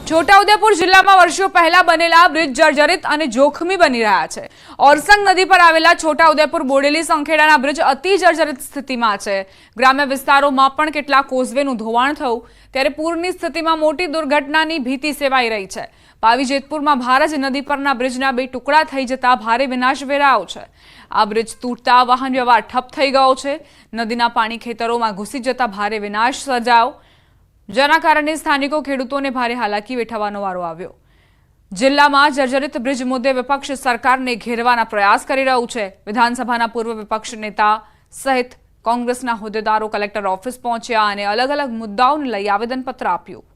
છોટાઉદેપુર જિલ્લામાં વર્ષો પહેલા બનેલા બ્રિજ જર્જરિત અને જોખમી બની રહ્યા છે। ઓરસંગ નદી પર આવેલા છોટાઉદેપુર બોડેલી સંખેડાના બ્રિજ અતિ જર્જરિત સ્થિતિમાં છે। ગ્રામ્ય વિસ્તારોમાં પણ કેટલાક કોઝવેનું ધોવાણ થયું ત્યારે પૂરની સ્થિતિમાં મોટી દુર્ઘટનાની ભીતિ સેવાઈ રહી છે। પાવી જેતપુરમાં ભારજ નદી પરના બ્રિજના બે ટુકડા થઈ જતા ભારે વિનાશ વેરાયો છે। આ બ્રિજ તૂટતા વાહન વ્યવહાર ઠપ થઈ ગયો છે। નદીના પાણી ખેતરોમાં ઘૂસી જતા ભારે વિનાશ સર્જાયો, જેના કારણે સ્થાનિકો ખેડૂતોને ભારે હાલાકી વેઠવાનો વારો આવ્યો। જિલ્લામાં જર્જરિત બ્રિજ મુદ્દે વિપક્ષ સરકારને ઘેરવાના પ્રયાસ કરી રહ્યું છે। વિધાનસભાના પૂર્વ વિપક્ષ નેતા સહિત કોંગ્રેસના હોદ્દેદારો કલેક્ટર ઓફિસ પહોંચ્યા અને અલગ અલગ મુદ્દાઓને લઈ આવેદનપત્ર આપ્યું।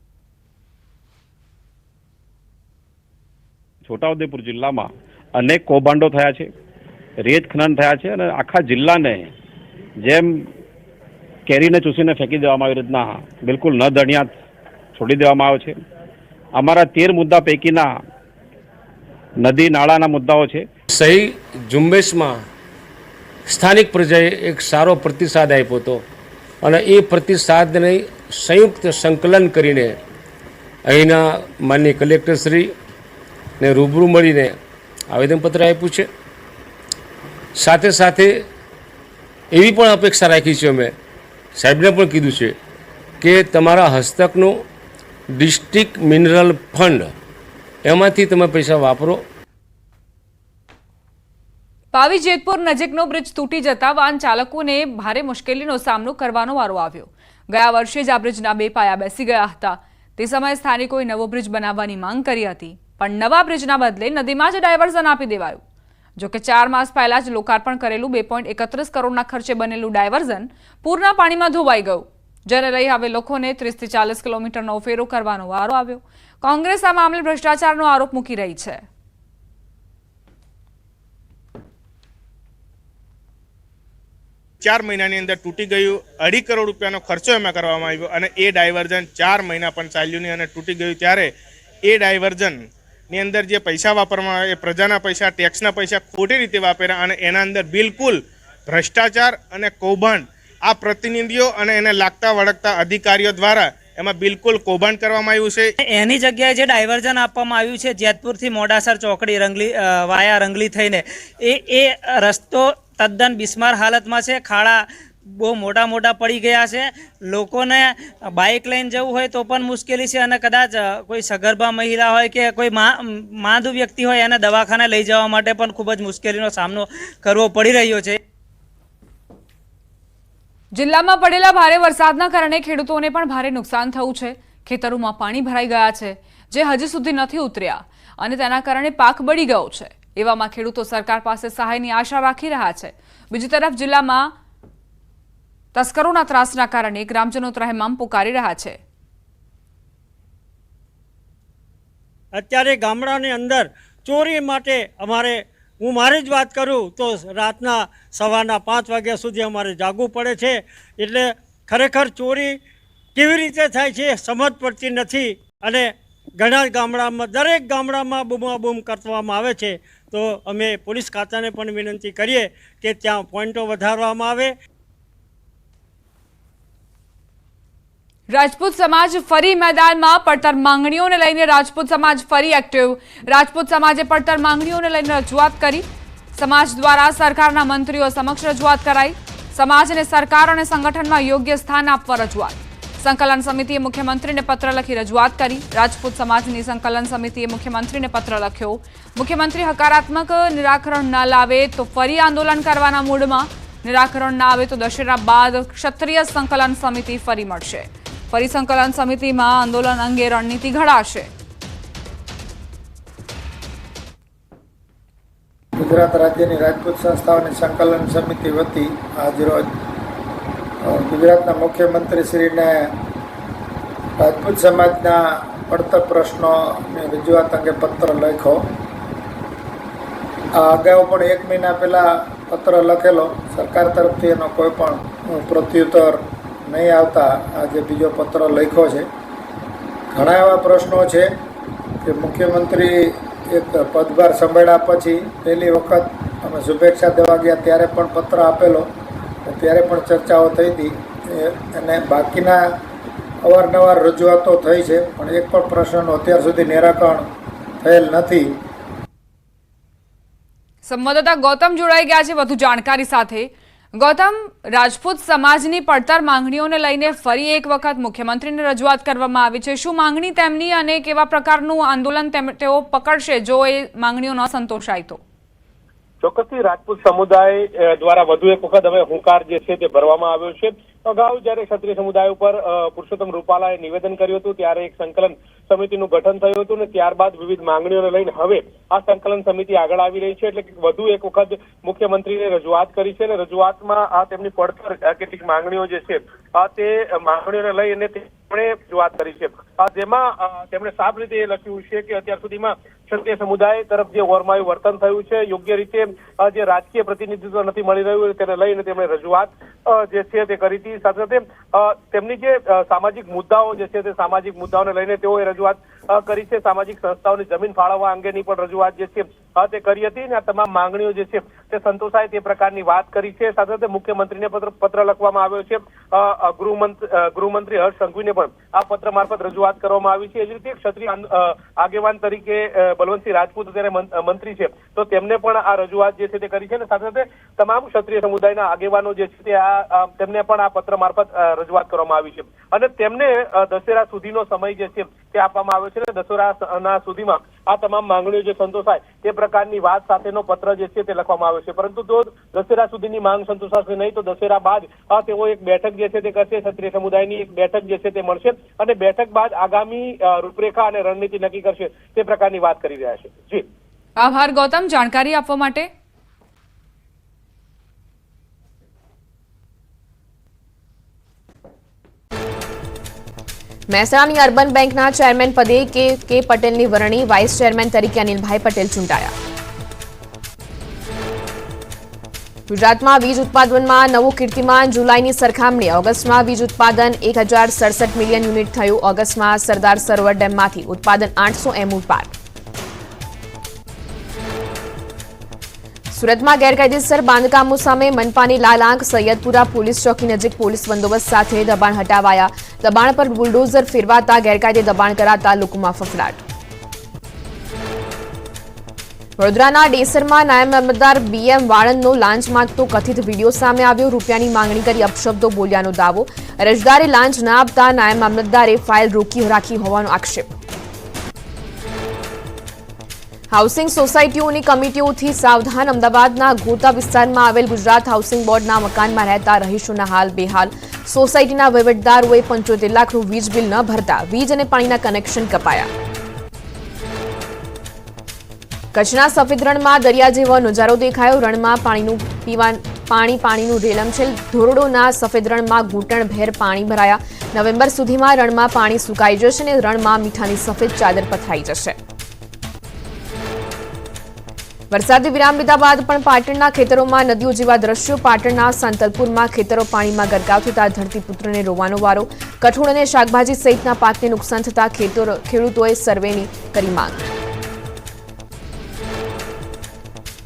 છોટાઉદેપુર જિલ્લામાં અનેક કૌભાંડો થયા છે, રેત ખનન થયા છે અને આખા જિલ્લાને જેમ કેરીને ચૂસીને ફેંકી દેવામાં આવી રીતના બિલકુલ ન દણિયાત છોડી દેવામાં આવ્યો છે। અમારા 13 મુદ્દા પૈકીના નદી નાળાના મુદ્દાઓ છે। સહી ઝુંબેશમાં સ્થાનિક પ્રજાએ એક સારો પ્રતિસાદ આપ્યો હતો અને એ પ્રતિસાદને સંયુક્ત સંકલન કરીને અહીંના માનનીય કલેક્ટરશ્રીને રૂબરૂ મળીને આવેદનપત્ર આપ્યું છે। સાથે સાથે એવી પણ અપેક્ષા રાખી છે, અમે સાહેબને પણ કીધું છે કે તમારા હસ્તકનું ડિસ્ટ્રિક્ટ મિનરલ ફંડ એમાંથી તમે પૈસા વાપરો। પાવી જેતપુર નજીકનો બ્રિજ તૂટી જતા વાહન ચાલકોને ભારે મુશ્કેલીનો સામનો કરવાનો વારો આવ્યો। ગયા વર્ષે જ આ બ્રિજના બે પાયા બેસી ગયા હતા। તે સમયે સ્થાનિકોએ નવો બ્રિજ બનાવવાની માંગ કરી હતી, પણ નવા બ્રિજના બદલે નદીમાં જ ડાયવર્ઝન આપી દેવાયું। જોકે 4 માસ પહેલા જ લોકાર્પણ કરેલું 2.31 કરોડના ખર્ચે બનેલું ડાયવર્ઝન પૂરના પાણીમાં ધોવાઈ ગયું, જેને લઈ હવે લોકોને 30 થી 40 કિલોમીટરનો ફેરો કરવાનો વારો આવ્યો। કોંગ્રેસ આ મામલે ભ્રષ્ટાચારનો આરોપ મૂકી રહી છે। ચાર મહિનાની અંદર તૂટી ગયું। 2.5 કરોડ રૂપિયાનો ખર્ચો એમાં કરવામાં આવ્યો અને એ ડાયવર્ઝન 4 મહિના પણ ચાલ્યું નહીં અને તૂટી ગયું। ત્યારે એ ડાયવર્ઝનની અંદર જે પૈસા વાપરવામાં આવે એ પ્રજાના પૈસા, ટેક્સના પૈસા ખોટી રીતે વાપર્યા અને એના અંદર બિલકુલ ભ્રષ્ટાચાર અને કૌભાંડ આ પ્રતિનિધિઓ અને એને લાગતા વળગતા અધિકારીઓ દ્વારા એમાં બિલકુલ કૌભાંડ કરવામાં આવ્યું છે। એની જગ્યાએ જે ડાયવર્ઝન આપવામાં આવ્યું છે જેતપુરથી મોડાસર ચોકડી વાયા રંગલી થઈને એ રસ્તો તદ્દન બિસ્માર હાલતમાં છે। ખાડા બહુ મોટા પડી ગયા છે। લોકોને બાઇક લઈને જવું હોય તો પણ મુશ્કેલી છે અને કદાચ કોઈ સગર્ભા મહિલા હોય કે કોઈ માંદુ વ્યક્તિ હોય એને દવાખાને લઈ જવા માટે પણ ખૂબ જ મુશ્કેલીનો સામનો કરવો પડી રહ્યો છે। જિલ્લામાં પડેલા ભારે વરસાદના કારણે ખેડૂતોને પણ ભારે નુકસાન થયું છે। ખેતરોમાં પાણી ભરાઈ ગયા છે, જે હજી સુધી નથી ઉતર્યા અને તેના કારણે પાક બળી ગયો છે। એવામાં ખેડૂતો સરકાર પાસે સહાયની આશા રાખી રહ્યા છે। બીજી તરફ જિલ્લામાં તસ્કરોના ત્રાસના કારણે ગ્રામજનો ત્રાહિમામ પુકારી રહ્યા છે। અત્યારે ગામડાની અંદર ચોરી માટે હું મારી જ વાત કરું તો રાતના 5:15 વાગ્યા સુધી અમારે જાગવું પડે છે। એટલે ખરેખર ચોરી કેવી રીતે થાય છે સમજ પડતી નથી અને ઘણા ગામડામાં દરેક ગામડામાં બૂમાબૂમ કરવામાં આવે છે। તો અમે પોલીસ ખાતાને પણ વિનંતી કરીએ કે ત્યાં પોઈન્ટો વધારવામાં આવે। રાજપૂત સમાજ ફરી મેદાનમાં। પડતર માંગણીઓને લઈને રાજપૂત સમાજ ફરી એક્ટિવ। રાજપૂત સમાજે પડતર માંગણીઓને લઈને રજૂઆત કરી। સમાજ દ્વારા સરકારના મંત્રીઓ સમક્ષ રજૂઆત કરાઈ। સમાજને સરકાર અને સંગઠનમાં યોગ્ય સ્થાન આપવા રજૂઆત। સંકલન સમિતિએ મુખ્યમંત્રીને પત્ર લખી રજૂઆત કરી। રાજપૂત સમાજની સંકલન સમિતિએ મુખ્યમંત્રીને પત્ર લખ્યો। મુખ્યમંત્રી હકારાત્મક નિરાકરણ ન લાવે તો ફરી આંદોલન કરવાના મૂડમાં। નિરાકરણ ના આવે તો દશેરા બાદ ક્ષત્રિય સંકલન સમિતિ ફરી મળશે। ફરી સંકલન સમિતિમાં આંદોલન અંગે રણનીતિ ઘડાશે। ગુજરાત રાજ્યની રાજપૂત સંસ્થાઓની સંકલન સમિતિ વતી આજરોજ ગુજરાતના મુખ્યમંત્રીશ્રીને રાજપૂત સમાજના પડતર પ્રશ્નોની રજૂઆત અંગે પત્ર લખ્યો। આ અગાઉ પણ 1 મહિના પહેલાં પત્ર લખેલો, સરકાર તરફથી એનો કોઈ પણ પ્રત્યુત્તર નહીં આવતા આજે બીજો પત્ર લખ્યો છે। ઘણા એવા પ્રશ્નો છે કે મુખ્યમંત્રી એક પદભાર સંભાળ્યા પછી પહેલી વખત અમે શુભેચ્છા દેવા ગયા ત્યારે પણ પત્ર આપેલો, ત્યારે પણ ચર્ચાઓ થઈ હતી અને બાકીના અવારનવાર રજૂઆતો થઈ છે, પણ એક પણ પ્રશ્નનું અત્યાર સુધી નિરાકરણ થયેલ નથી. સંવાદદાતા ગૌતમ જોડાઈ ગયા છે વધુ જાણકારી સાથે. ગૌતમ, રાજપૂત સમાજની પડતર માંગણીઓને લઈને ફરી એક વખત મુખ્યમંત્રીને રજૂઆત કરવામાં આવી છે. શું માંગણી તેમની અને કેવા પ્રકારનું આંદોલન તેઓ પકડશે જો એ માંગણીઓ ન સંતોષાય તો? ચોક્કસથી રાજપૂત સમુદાય દ્વારા વધુ એક વખત હવે હુંકાર જે છે તે ભરવામાં આવ્યો છે. અગાઉ જ્યારે ક્ષત્રિય સમુદાય ઉપર પુરુષોત્તમ રૂપાલાએ નિવેદન કર્યું હતું ત્યારે એક સંકલન સમિતિનું ગઠન થયું હતું અને ત્યારબાદ વિવિધ માંગણીઓને લઈને હવે આ સંકલન સમિતિ આગળ આવી રહી છે. એટલે કે વધુ એક વખત મુખ્યમંત્રીને રજૂઆત કરી છે અને રજૂઆતમાં આ તેમની પડતર કેટલીક માંગણીઓ જે છે તે માંગણીઓને લઈને તેમણે રજૂઆત કરી છે, જેમાં તેમણે સાફ રીતે એ લખ્યું છે કે અત્યાર સુધીમાં ક્ષત્રિય સમુદાય તરફ જે ઓરમાયું વર્તન થયું છે, યોગ્ય રીતે જે રાજકીય પ્રતિનિધિત્વ નથી મળી રહ્યું તેને લઈને તેમણે રજૂઆત જે છે તે કરી હતી. સાથે સાથે તેમની જે સામાજિક મુદ્દાઓ જે છે તે સામાજિક મુદ્દાઓને લઈને તેઓએ રજૂઆત કરી છે. સામાજિક સંસ્થાઓની જમીન ફાળવવા અંગેની પણ રજૂઆત જે છે તે કરી હતી અને આ તમામ માંગણીઓ જે છે તે સંતોષાય તે પ્રકારની વાત કરી છે. સાથે સાથે મુખ્યમંત્રીને પત્ર લખવામાં આવ્યો છે. ગૃહમંત્રી હર્ષ સંઘવીને પણ આ પત્ર મારફત રજૂઆત કરવામાં આવી છે. એ જ રીતે ક્ષત્રિય આગેવાન તરીકે બલવંતસિંહ રાજપૂત અત્યારે મંત્રી છે તો તેમને પણ આ રજૂઆત જે છે તે કરી છે અને સાથે સાથે તમામ ક્ષત્રિય સમુદાયના આગેવાનો જે છે તે તેમને પણ આ પત્ર મારફત રજૂઆત કરવામાં આવી છે અને તેમને દશેરા સુધીનો સમય જે છે તે આપવામાં આવ્યો છે અને દશેરાના સુધીમાં આ તમામ માંગણીઓ જે સંતોષાય તે પ્રકારની વાત સાથેનો પત્ર જે છે તે લખવામાં આવ્યો છે. પરંતુ જો દશેરા સુધીની માંગ સંતોષાશે નહીં તો દશેરા બાદ તેઓ એક બેઠક જે છે તે કરશે. ક્ષત્રિય સમુદાયની એક બેઠક જે છે તે મળશે અને બેઠક બાદ આગામી રૂપરેખા અને રણનીતિ નક્કી કરશે તે પ્રકારની વાત કરી રહ્યા છે. જી આભાર ગૌતમ જાણકારી આપવા માટે. મહેસાણાની અર્બન બેંકના ચેરમેન પદે કે પટેલની વરણી, વાઇસ ચેરમેન તરીકે અનિલભાઈ પટેલ ચૂંટાયા. ગુજરાતમાં વીજ ઉત્પાદનમાં નવું કીર્તિમાન, જુલાઈની સરખામણીએ ઓગસ્ટમાં વીજ ઉત્પાદન 1067 મિલિયન યુનિટ થયું. ઓગસ્ટમાં સરદાર સરોવર ડેમમાંથી ઉત્પાદન 800 MU પાર. સુરતમાં ગેરકાયદેસર બાંધકામો સામે મનપાની લાલ આંખ, સૈયદપુરા પોલીસ ચોકી નજીક પોલીસ બંદોબસ્ત સાથે દબાણ હટાવાયા. દબાણ પર બુલડોઝર ફેરવાતા ગેરકાયદે દબાણ કરાતા લોકોમાં ફફડાટ. વડોદરાના ડેસરમાં નાયબ મામલતદાર BM વાળંદનો લાંચ માંગતો કથિત વિડીયો સામે આવ્યો. રૂપિયાની માંગણી કરી અપશબ્દો બોલ્યાનો દાવો. અરજદારે લાંચ ના આપતા નાયબ મામલતદારે ફાઇલ રોકી રાખી હોવાનો આક્ષેપ. હાઉસિંગ સોસાયટીઓની કમિટીઓથી સાવધાન. અમદાવાદના ગોતા વિસ્તારમાં આવેલ ગુજરાત હાઉસિંગ બોર્ડના મકાનમાં રહેતા રહીશોના હાલ બેહાલ. સોસાયટીના વહીવટદારોએ 75 લાખનું વીજ બિલ ન ભરતા વીજ અને પાણીના કનેક્શન કપાયા. કચ્છના સફેદ રણમાં દરિયા જેવો નજારો દેખાયો. રણમાં પાણીનું રેલમછેલ. ધોરડોના સફેદ રણમાં ઘૂંટણભેર પાણી ભરાયા. નવેમ્બર સુધીમાં રણમાં પાણી સુકાઈ જશે અને રણમાં મીઠાની સફેદ ચાદર પથરાઈ જશે. વરસાદી વિરામ લીધા બાદ પણ પાટણના ખેતરોમાં નદીઓ જેવા દ્રશ્યો. પાટણના સાંતલપુરમાં ખેતરો પાણીમાં ગરકાવ થતા ધરતીપુત્રને રોવાનો વારો. કઠોળ અને શાકભાજી સહિતના પાકને નુકસાન થતા ખેડૂતોએ સર્વેની કરી માંગ.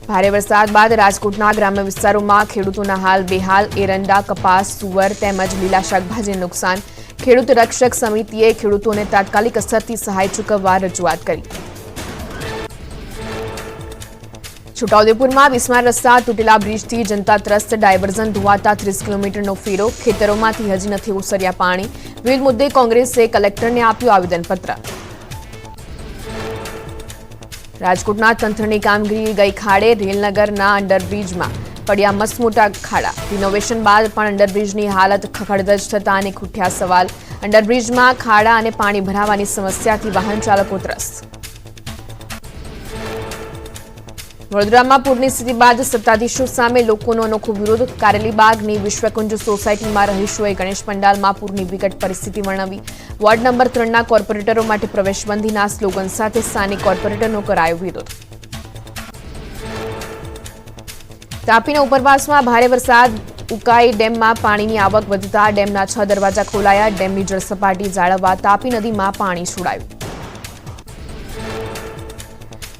ભારે વરસાદ બાદ રાજકોટના ગ્રામ્ય વિસ્તારોમાં ખેડૂતોના હાલ બેહાલ. એરંડા, કપાસ, સુવર તેમજ લીલા શાકભાજીને નુકસાન. ખેડૂત રક્ષક સમિતિએ ખેડૂતોને તાત્કાલિક અસરથી સહાય ચૂકવવા રજૂઆત કરી. છોટાઉદેપુરમાં બિસ્માર રસ્તા, તૂટેલા બ્રિજથી જનતા ત્રસ્ત. ડાયવર્ઝન ધોવાતા 30 કિલોમીટરનો ફેરો. ખેતરોમાંથી હજી નથી ઓસર્યા પાણી. વિવિધ મુદ્દે કોંગ્રેસે કલેક્ટરને આપ્યું આવેદનપત્ર. રાજકોટના તંત્રની કામગીરી ગઈ ખાડે. રેલનગરના અંડરબ્રિજમાં પડ્યા મસ્ત મોટા ખાડા. રિનોવેશન બાદ પણ અંડરબ્રિજની હાલત ખખડધજ થતા અનેક ઉઠ્યા સવાલ. અંડરબ્રિજમાં ખાડા અને પાણી ભરાવાની સમસ્યાથી વાહન ચાલકો ત્રસ્ત. વડોદરામાં પૂરની સ્થિતિ બાદ સત્તાધીશો સામે લોકોનો અનોખો વિરોધ. કારેલીબાગની વિશ્વકુંજ સોસાયટીમાં રહીશોએ ગણેશ પંડાલમાં પૂરની વિકટ પરિસ્થિતિ વર્ણવી. વોર્ડ નંબર 3ના કોર્પોરેટરો માટે પ્રવેશબંધીના સ્લોગન સાથે સ્થાનિક કોર્પોરેટરનો કરાયો વિરોધ. તાપીના ઉપરવાસમાં ભારે વરસાદ. ઉકાઈ ડેમમાં પાણીની આવક વધતા ડેમના 6 દરવાજા ખોલાયા. ડેમની જળસપાટી જાળવવા તાપી નદીમાં પાણી છોડાયું.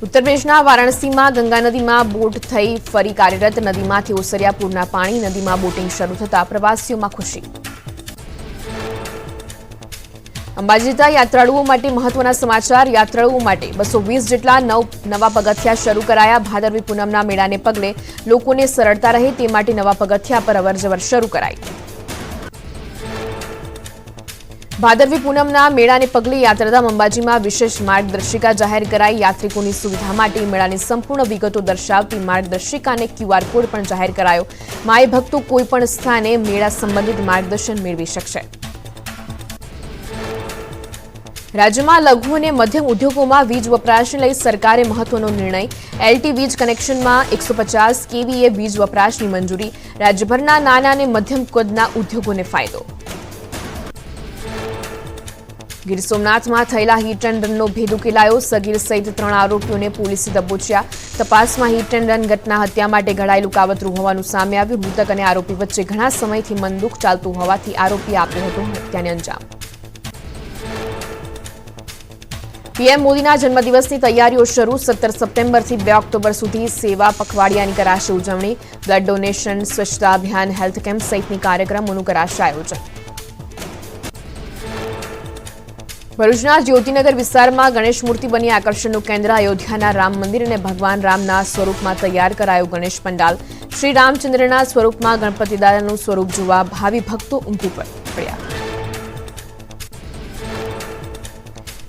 ઉત્તર પ્રદેશના વારાણસીમાં ગંગા નદીમાં બોટ થઈ ફરી કાર્યરત. નદીમાંથી ઓસર્યા પૂરના પાણી. નદીમાં બોટિંગ શરૂ થતા પ્રવાસીઓમાં ખુશી. અંબાજી જતા યાત્રાળુઓ માટે મહત્વના સમાચાર. યાત્રાળુઓ માટે 220 જેટલા નવા પગથિયા શરૂ કરાયા. ભાદરવી પૂનમના મેળાને પગલે લોકોને સરળતા રહે તે માટે નવા પગથિયા પર અવરજવર શરૂ કરાઈ. ભાદરવી પૂનમના મેળાને પગલે યાત્રાધામ અંબાજીમાં વિશેષ માર્ગદર્શિકા જાહેર કરાઈ. યાત્રિકોની સુવિધા માટે મેળાની સંપૂર્ણ વિગતો દર્શાવતી માર્ગદર્શિકાને QR કોડ પણ જાહેર કરાયો. માય ભક્તો કોઈપણ સ્થાને મેળા સંબંધિત માર્ગદર્શન મેળવી શકશે. રાજ્યમાં લઘુ અને મધ્યમ ઉદ્યોગોમાં વીજ વપરાશને લઈ સરકારે મહત્વનો નિર્ણય. LT વીજ કનેક્શનમાં 150 kVA વીજ વપરાશની મંજૂરી. રાજ્યભરના નાના અને મધ્યમ કદના ઉદ્યોગોને ફાયદો. ગીર સોમનાથમાં થયેલા હિટ એન્ડ રનનો ભેદ ઉકેલાયો. સગીર સહિત 3 આરોપીઓને પોલીસે દબોચ્યા. તપાસમાં હિટ એન્ડ રન ઘટના હત્યા માટે ઘડાયેલું કાવતરું હોવાનું સામે આવ્યું. મૃતક અને આરોપી વચ્ચે ઘણા સમયથી મનદુખ ચાલતું હોવાથી આરોપીએ આપ્યો હતો હત્યાને અંજામ. પીએમ મોદીના જન્મદિવસની તૈયારીઓ શરૂ. 17 સપ્ટેમ્બરથી 2 ઓક્ટોબર સુધી સેવા પખવાડિયાની કરાશે ઉજવણી. બ્લડ ડોનેશન, સ્વચ્છતા અભિયાન, હેલ્થ કેમ્પ સહિતની કાર્યક્રમોનું કરાશે આયોજન. ભરૂચના જ્યોતિનગર વિસ્તારમાં ગણેશ મૂર્તિ બની આકર્ષણનું કેન્દ્ર. અયોધ્યાના રામ મંદિર અને ભગવાન રામના સ્વરૂપમાં તૈયાર કરાયો ગણેશ પંડાલ. શ્રી રામચંદ્રના સ્વરૂપમાં ગણપતિ દાદાનું સ્વરૂપ જોવા ભાવિ ભક્તો ઉમટી પડ્યા.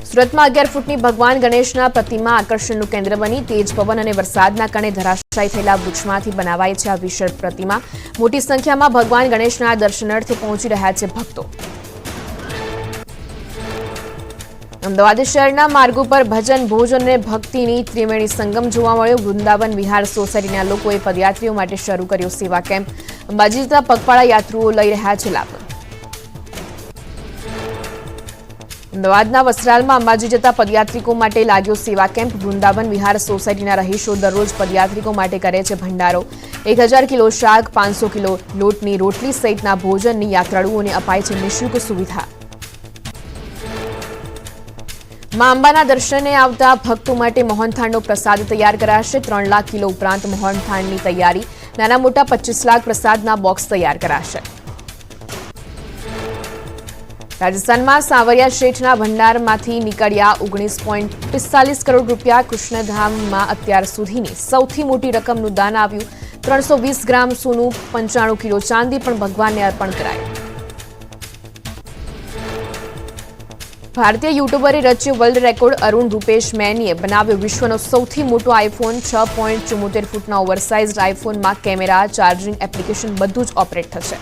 સુરતમાં 11 ફૂટની ભગવાન ગણેશના પ્રતિમા આકર્ષણનું કેન્દ્ર બની. તેજ પવન અને વરસાદના કારણે ધરાશાયી થયેલા વૃક્ષમાંથી બનાવાઈ છે આ વિશાળ પ્રતિમા. મોટી સંખ્યામાં ભગવાન ગણેશના દર્શનાર્થે પહોંચી રહ્યા છે ભક્તો. અમદાવાદ શહેરના માર્ગો પર ભજન, ભોજન અને ભક્તિની ત્રિવેણી સંગમ જોવા મળ્યો. વૃંદાવન વિહાર સોસાયટીના લોકોએ પદયાત્રીઓ માટે શરૂ કર્યો સેવા કેમ્પ. અંબાજી જતા પગપાળા યાત્રીઓ લઈ રહ્યા છે લાભ. અમદાવાદના વસ્ત્રાલમાં અંબાજી જતા પદયાત્રિકો માટે લાગ્યો સેવા કેમ્પ. વૃંદાવન વિહાર સોસાયટીના રહીશો દરરોજ પદયાત્રિકો માટે કરે છે ભંડારો. 1000 કિલો શાક, 500 કિલો લોટની રોટલી સહિતના ભોજનની યાત્રાળુઓને અપાય છે નિઃશુલ્ક સુવિધા. મા અંબાના દર્શને આવતા ભક્તો માટે મોહનથાળનો પ્રસાદ તૈયાર કરાશે. 3 લાખ કિલો ઉપરાંત મોહનથાળની તૈયારી. નાના મોટા 25 લાખ પ્રસાદના બોક્સ તૈયાર કરાશે. રાજસ્થાનમાં સાવરિયા શેઠના ભંડારમાંથી નીકળ્યા 19.45 કરોડ રૂપિયા. કૃષ્ણધામમાં અત્યાર સુધીની સૌથી મોટી રકમનું દાન આવ્યું. 320 ગ્રામ સોનું, 95 કિલો ચાંદી પણ ભગવાનને અર્પણ કરાયું. ભારતીય યુટ્યુબરે રચ્યો વર્લ્ડ રેકોર્ડ. અરુણ રૂપેશ મૈનીએ બનાવ્યો વિશ્વનો સૌથી મોટો આઈફોન. 6.74 ફૂટના ઓવરસાઇઝ આઈફોનમાં કેમેરા, ચાર્જિંગ એપ્લિકેશન બધું જ ઓપરેટ થશે.